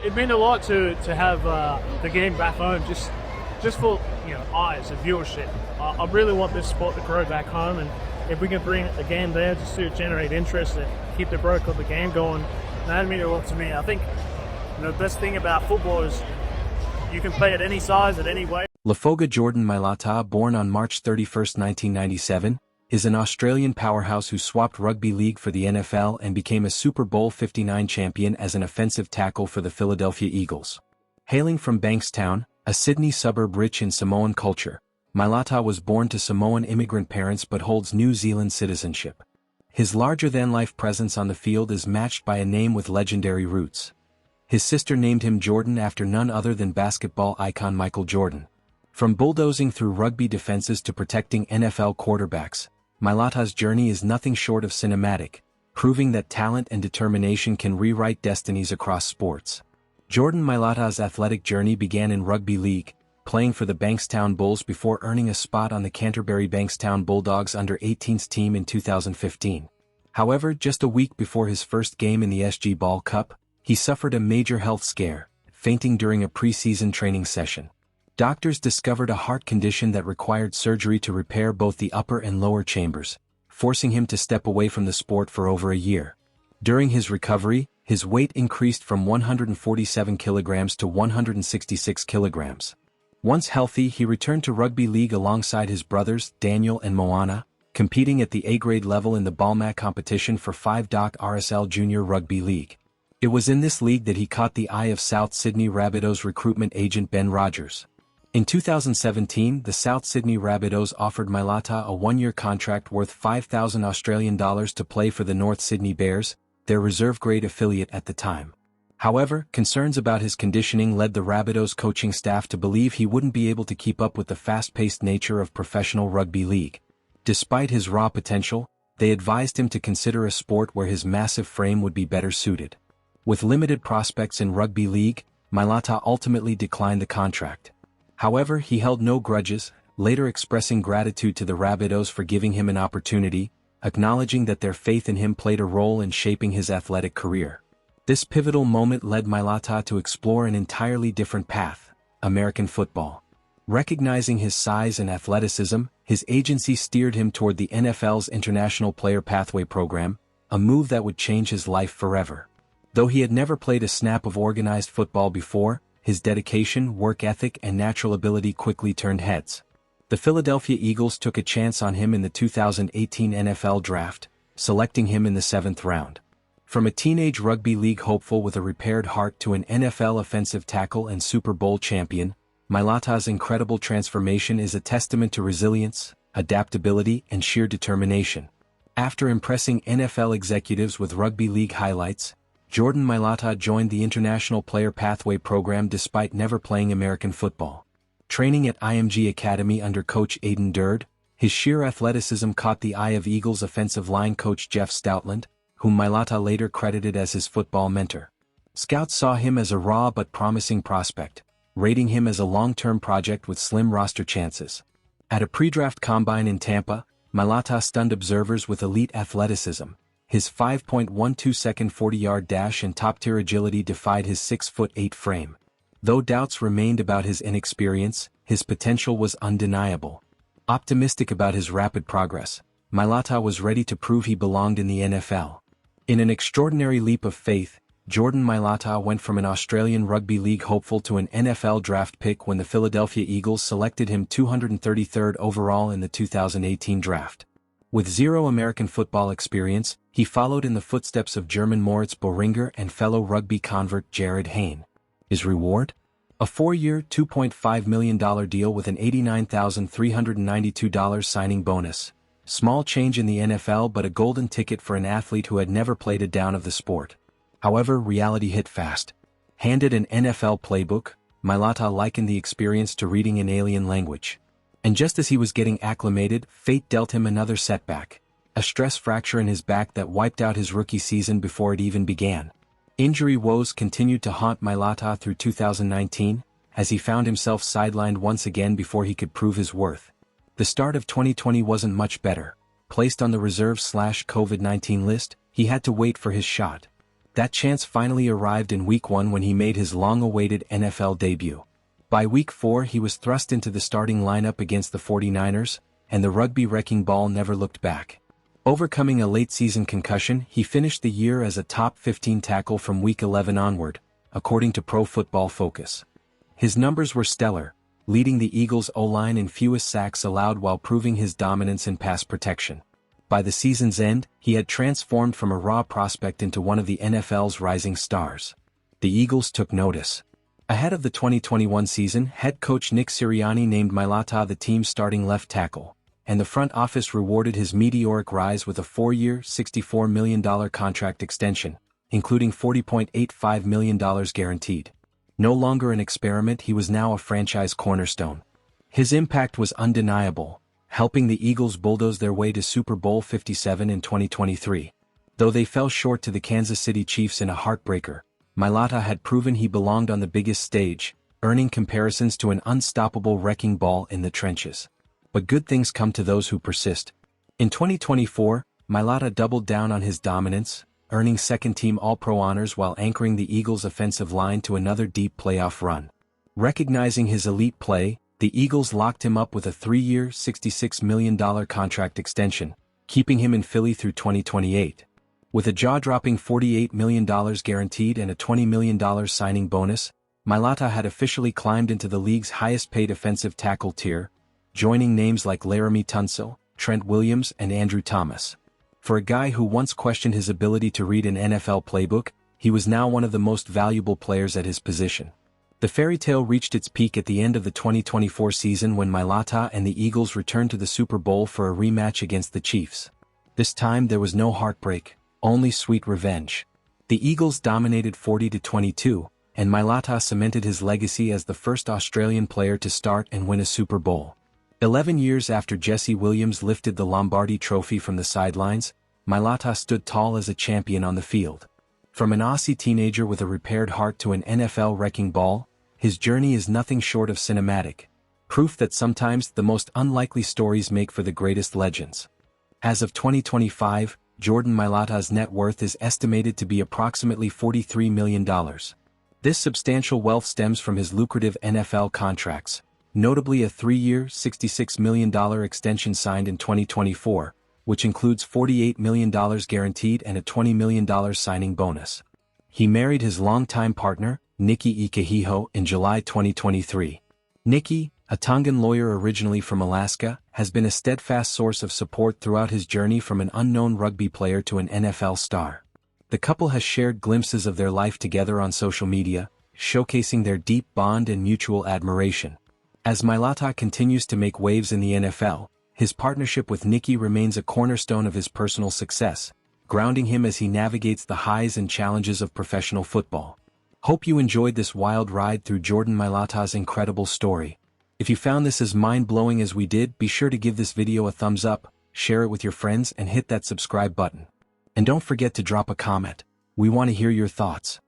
It meant a lot to have the game back home, just for eyes and viewership. I really want this sport to grow back home, and if we can bring the game there just to generate interest and keep the growth of the game going, that meant a lot to me. I think the best thing about football is you can play at any size, at any weight. Lafoga Jordan Mailata, born on March 31, 1997, is an Australian powerhouse who swapped rugby league for the NFL and became a Super Bowl 59 champion as an offensive tackle for the Philadelphia Eagles. Hailing from Bankstown, a Sydney suburb rich in Samoan culture, Mailata was born to Samoan immigrant parents but holds New Zealand citizenship. His larger-than-life presence on the field is matched by a name with legendary roots. His sister named him Jordan after none other than basketball icon Michael Jordan. From bulldozing through rugby defenses to protecting NFL quarterbacks, Mailata's journey is nothing short of cinematic, proving that talent and determination can rewrite destinies across sports. Jordan Mailata's athletic journey began in rugby league, playing for the Bankstown Bulls before earning a spot on the Canterbury Bankstown Bulldogs under-18s team in 2015. However, just a week before his first game in the SG Ball Cup, he suffered a major health scare, fainting during a pre-season training session. Doctors discovered a heart condition that required surgery to repair both the upper and lower chambers, forcing him to step away from the sport for over a year. During his recovery, his weight increased from 147 kilograms to 166 kilograms. Once healthy, he returned to rugby league alongside his brothers, Daniel and Moana, competing at the A-grade level in the Balmac competition for 5-Doc RSL Junior Rugby League. It was in this league that he caught the eye of South Sydney Rabbitohs recruitment agent Ben Rogers. In 2017, the South Sydney Rabbitohs offered Mailata a one-year contract worth $5,000 to play for the North Sydney Bears, their reserve-grade affiliate at the time. However, concerns about his conditioning led the Rabbitohs coaching staff to believe he wouldn't be able to keep up with the fast-paced nature of professional rugby league. Despite his raw potential, they advised him to consider a sport where his massive frame would be better suited. With limited prospects in rugby league, Mailata ultimately declined the contract. However, he held no grudges, later expressing gratitude to the Rabbitohs for giving him an opportunity, acknowledging that their faith in him played a role in shaping his athletic career. This pivotal moment led Mailata to explore an entirely different path: American football. Recognizing his size and athleticism, his agency steered him toward the NFL's International Player Pathway program, a move that would change his life forever. Though he had never played a snap of organized football before, his dedication, work ethic, and natural ability quickly turned heads. The Philadelphia Eagles took a chance on him in the 2018 NFL Draft, selecting him in the 7th round. From a teenage rugby league hopeful with a repaired heart to an NFL offensive tackle and Super Bowl champion, Mailata's incredible transformation is a testament to resilience, adaptability, and sheer determination. After impressing NFL executives with rugby league highlights, Jordan Mailata joined the International Player Pathway program despite never playing American football. Training at IMG Academy under coach Aidan Durd, his sheer athleticism caught the eye of Eagles offensive line coach Jeff Stoutland, whom Mailata later credited as his football mentor. Scouts saw him as a raw but promising prospect, rating him as a long-term project with slim roster chances. At a pre-draft combine in Tampa, Mailata stunned observers with elite athleticism. His 5.12-second 40-yard dash and top-tier agility defied his 6'8" frame. Though doubts remained about his inexperience, his potential was undeniable. Optimistic about his rapid progress, Mailata was ready to prove he belonged in the NFL. In an extraordinary leap of faith, Jordan Mailata went from an Australian rugby league hopeful to an NFL draft pick when the Philadelphia Eagles selected him 233rd overall in the 2018 draft. With zero American football experience, he followed in the footsteps of German Moritz Boehringer and fellow rugby convert Jared Hayne. His reward? A 4-year, $2.5 million deal with an $89,392 signing bonus. Small change in the NFL, but a golden ticket for an athlete who had never played a down of the sport. However, reality hit fast. Handed an NFL playbook, Mailata likened the experience to reading an alien language. And just as he was getting acclimated, fate dealt him another setback. A stress fracture in his back that wiped out his rookie season before it even began. Injury woes continued to haunt Mailata through 2019, as he found himself sidelined once again before he could prove his worth. The start of 2020 wasn't much better. Placed on the reserve/COVID-19 list, he had to wait for his shot. That chance finally arrived in Week 1 when he made his long-awaited NFL debut. By Week 4 he was thrust into the starting lineup against the 49ers, and the rugby wrecking ball never looked back. Overcoming a late-season concussion, he finished the year as a top 15 tackle from Week 11 onward, according to Pro Football Focus. His numbers were stellar, leading the Eagles' O-line in fewest sacks allowed while proving his dominance in pass protection. By the season's end, he had transformed from a raw prospect into one of the NFL's rising stars. The Eagles took notice. Ahead of the 2021 season, head coach Nick Sirianni named Mailata the team's starting left tackle, and the front office rewarded his meteoric rise with a 4-year, $64 million contract extension, including $40.85 million guaranteed. No longer an experiment, he was now a franchise cornerstone. His impact was undeniable, helping the Eagles bulldoze their way to Super Bowl 57 in 2023. Though they fell short to the Kansas City Chiefs in a heartbreaker, Mailata had proven he belonged on the biggest stage, earning comparisons to an unstoppable wrecking ball in the trenches. But good things come to those who persist. In 2024, Mailata doubled down on his dominance, earning second-team All-Pro honors while anchoring the Eagles' offensive line to another deep playoff run. Recognizing his elite play, the Eagles locked him up with a 3-year, $66 million contract extension, keeping him in Philly through 2028. With a jaw-dropping $48 million guaranteed and a $20 million signing bonus, Mailata had officially climbed into the league's highest-paid offensive tackle tier, joining names like Laramie Tunsil, Trent Williams, and Andrew Thomas. For a guy who once questioned his ability to read an NFL playbook, he was now one of the most valuable players at his position. The fairy tale reached its peak at the end of the 2024 season when Mailata and the Eagles returned to the Super Bowl for a rematch against the Chiefs. This time there was no heartbreak, only sweet revenge. The Eagles dominated 40-22, and Mailata cemented his legacy as the first Australian player to start and win a Super Bowl. 11 years after Jesse Williams lifted the Lombardi Trophy from the sidelines, Mailata stood tall as a champion on the field. From an Aussie teenager with a repaired heart to an NFL wrecking ball, his journey is nothing short of cinematic, proof that sometimes the most unlikely stories make for the greatest legends. As of 2025, Jordan Mailata's net worth is estimated to be approximately $43 million. This substantial wealth stems from his lucrative NFL contracts, notably a 3-year, $66 million extension signed in 2024, which includes $48 million guaranteed and a $20 million signing bonus. He married his longtime partner, Nikki Ikahiho, in July 2023. Nikki, a Tongan lawyer originally from Alaska, has been a steadfast source of support throughout his journey from an unknown rugby player to an NFL star. The couple has shared glimpses of their life together on social media, showcasing their deep bond and mutual admiration. As Mailata continues to make waves in the NFL, his partnership with Nikki remains a cornerstone of his personal success, grounding him as he navigates the highs and challenges of professional football. Hope you enjoyed this wild ride through Jordan Mailata's incredible story. If you found this as mind-blowing as we did, be sure to give this video a thumbs up, share it with your friends, and hit that subscribe button. And don't forget to drop a comment. We want to hear your thoughts.